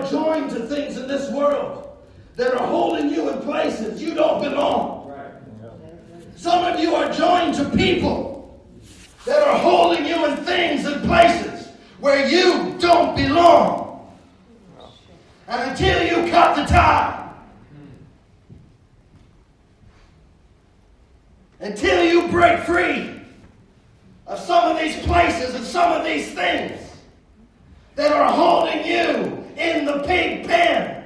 are joined to things in this world that are holding you in places you don't belong. Some of you are joined to people that are holding you in things and places where you don't belong. And until you cut the tie, until you break free of some of these places and some of these things that are holding you in the pig pen,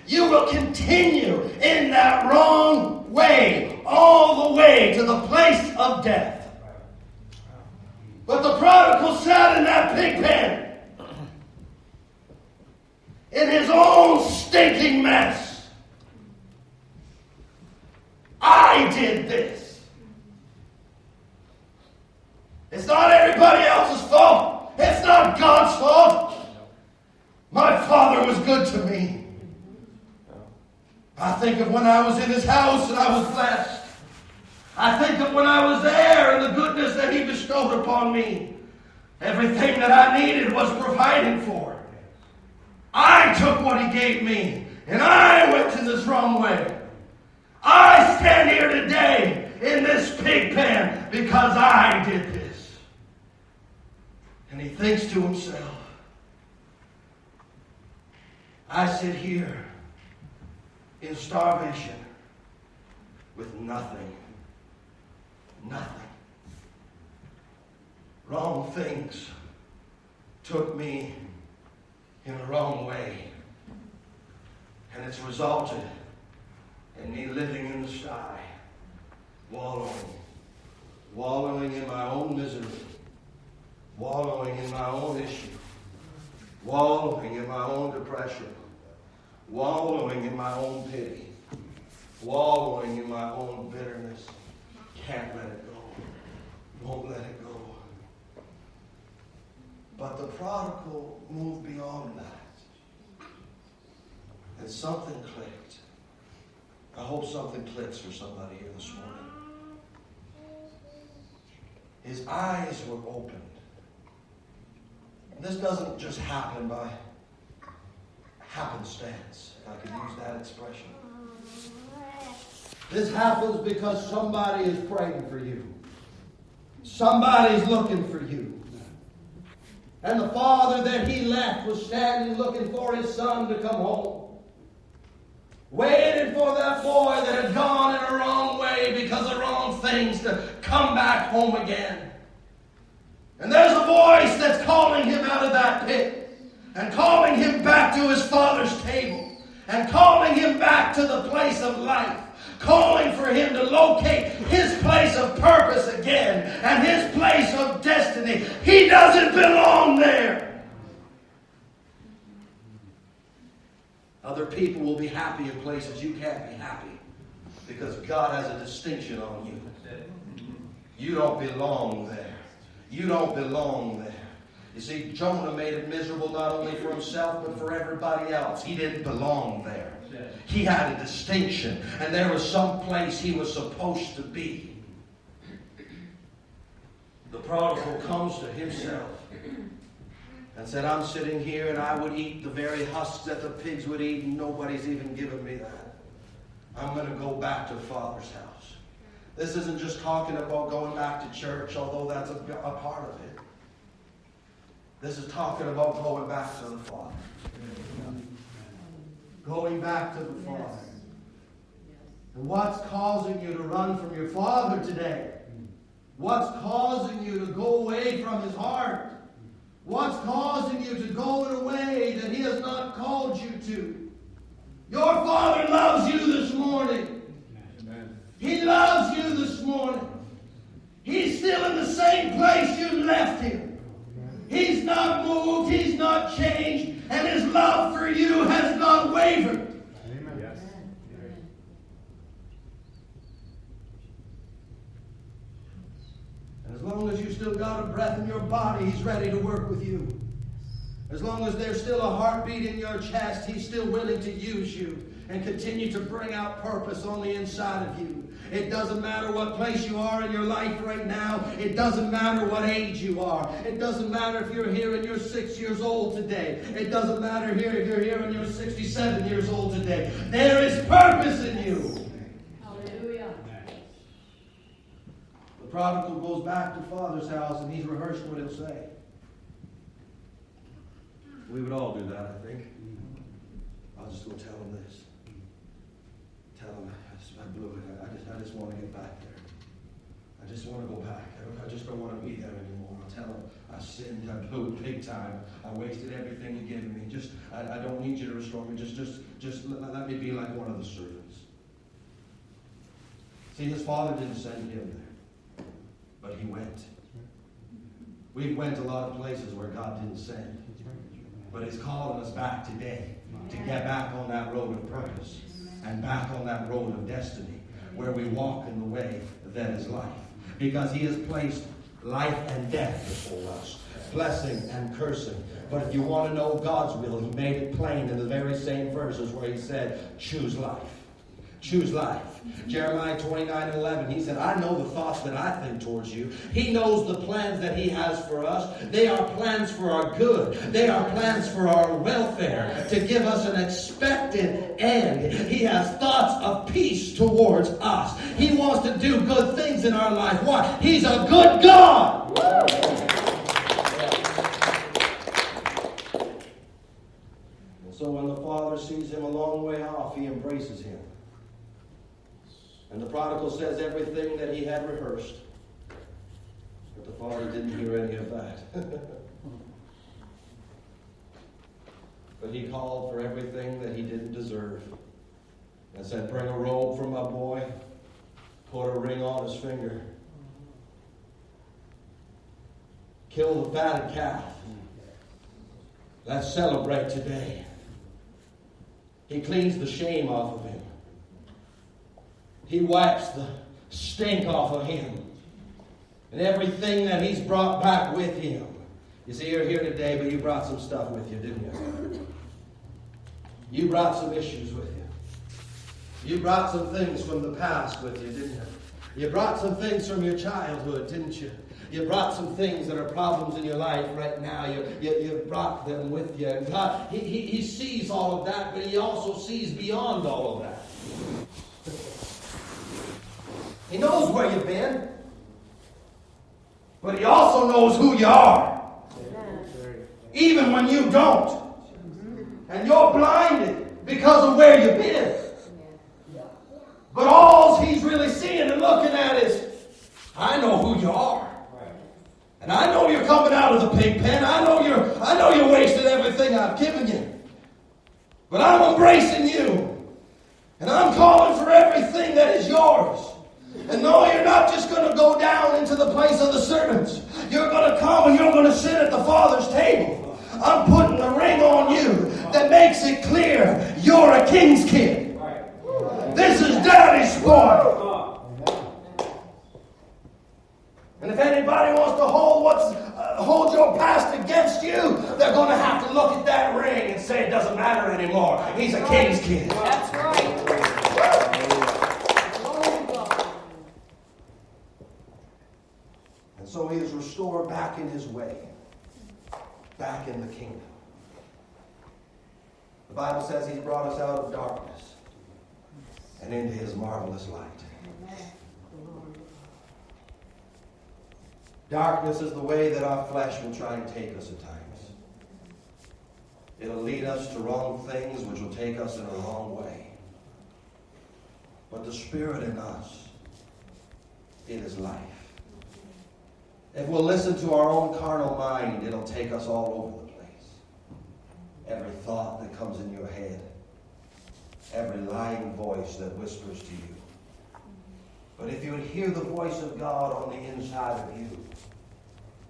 you will continue in that wrong way all the way to the place of death. But the prodigal sat in that pig pen in his own stinking mess. I did this. It's not everybody else's fault. It's not God's fault. My father was good to me. I think of when I was in his house and I was blessed. I think of when I was there and the goodness that he bestowed upon me. Everything that I needed was provided for. I took what he gave me and I went in this wrong way. I stand here today in this pig pen because I did this. And he thinks to himself, I sit here in starvation with nothing. Nothing. Wrong things took me in the wrong way. And it's resulted in me living in the sty, wallowing in my own misery, wallowing in my own issue, wallowing in my own depression, wallowing in my own pity, wallowing in my own bitterness. Can't let it go. Won't let it go. But the prodigal moved beyond that. And something clicked. I hope something clicks for somebody here this morning. His eyes were opened. And this doesn't just happen by happenstance, if I could use that expression. This happens because somebody is praying for you. Somebody's looking for you. And the father that he left was standing looking for his son to come home. Waited for that boy that had gone in a wrong way because of wrong things to come back home again. And there's a voice that's calling him out of that pit and calling him back to his father's table and calling him back to the place of life. Calling for him to locate his place of purpose again and his place of destiny. He doesn't belong there. Other people will be happy in places you can't be happy because God has a distinction on you. You don't belong there. You don't belong there. You see, Jonah made it miserable not only for himself but for everybody else. He didn't belong there. He had a distinction, and there was some place he was supposed to be. The prodigal comes to himself and said, I'm sitting here and I would eat the very husks that the pigs would eat, and nobody's even given me that. I'm going to go back to Father's house. This isn't just talking about going back to church, although that's a part of it. This is talking about going back to the Father. Going back to the Father. And what's causing you to run from your Father today? What's causing you to go away from His heart? What's causing you to go in a way that He has not called you to? Your Father loves you this morning. Amen. He loves you this morning. He's still in the same place you left Him. He's not moved. He's not changed. And His love for you has not wavered. Amen. Yes. And as long as you still got a breath in your body, He's ready to work with you. As long as there's still a heartbeat in your chest, He's still willing to use you and continue to bring out purpose on the inside of you. It doesn't matter what place you are in your life right now. It doesn't matter what age you are. It doesn't matter if you're here and you're 6 years old today. It doesn't matter here if you're here and you're 67 years old today. There is purpose in you. Hallelujah. The prodigal goes back to Father's house and he's rehearsed what he'll say. We would all do that, I think. I'll just go tell him this. Tell him I blew it. I just want to get back there. I just want to go back. I just don't want to be there anymore. I'll tell him I sinned. I blew it big time. I wasted everything you gave me. I don't need you to restore me. Just let me be like one of the servants. See, his father didn't send him there, but he went. We went a lot of places where God didn't send. But He's calling us back today to get back on that road of purpose and back on that road of destiny where we walk in the way that is life. Because He has placed life and death before us, blessing and cursing. But if you want to know God's will, He made it plain in the very same verses where He said, choose life. Choose life. Jeremiah 29:11, He said, I know the thoughts that I think towards you. He knows the plans that He has for us. They are plans for our good. They are plans for our welfare, to give us an expected end. He has thoughts of peace towards us. He wants to do good things in our life. Why? He's a good God. And so when the Father sees him a long way off, He embraces him. And the prodigal says everything that he had rehearsed. But the father didn't hear any of that. But he called for everything that he didn't deserve. And said, bring a robe for my boy. Put a ring on his finger. Kill the fatted calf. Let's celebrate today. He cleans the shame off of him. He wipes the stink off of him. And everything that he's brought back with him. You see, you're here today, but you brought some stuff with you, didn't you? You brought some issues with you. You brought some things from the past with you, didn't you? You brought some things from your childhood, didn't you? You brought some things that are problems in your life right now. You brought them with you. And God, he sees all of that, but He also sees beyond all of that. He knows where you've been, but He also knows who you are. Even when you don't. And you're blinded because of where you've been. But all He's really seeing and looking at is, I know who you are. And I know you're coming out of the pig pen. I know you're wasting everything I've given you. But I'm embracing you. And I'm calling for everything that is yours. And no, you're not just going to go down into the place of the servants. You're going to come and you're going to sit at the Father's table. I'm putting a ring on you that makes it clear you're a king's kid. This is Daddy's boy. And if anybody wants to hold your past against you, they're going to have to look at that ring and say it doesn't matter anymore. He's a king's kid. That's right. And so he is restored back in his way, back in the kingdom. The Bible says He's brought us out of darkness and into His marvelous light. Darkness is the way that our flesh will try and take us at times. It'll lead us to wrong things, which will take us in a wrong way. But the Spirit in us, it is life. If we'll listen to our own carnal mind, it'll take us all over the place. Every thought that comes in your head, every lying voice that whispers to you. But if you would hear the voice of God on the inside of you,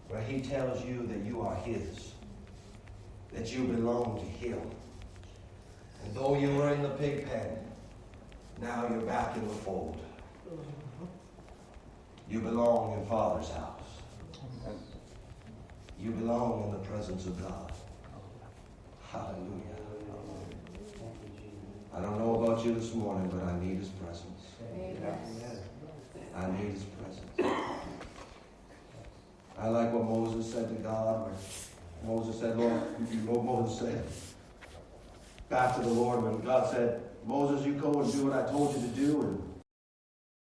where He tells you that you are His, that you belong to Him, and though you were in the pig pen, now you're back in the fold. You belong in Father's house. You belong in the presence of God. Hallelujah. I don't know about you this morning, but I need His presence. I need His presence. I like what Moses said to God. When Moses said, Lord, what Moses said back to the Lord when God said, Moses, you go and do what I told you to do. And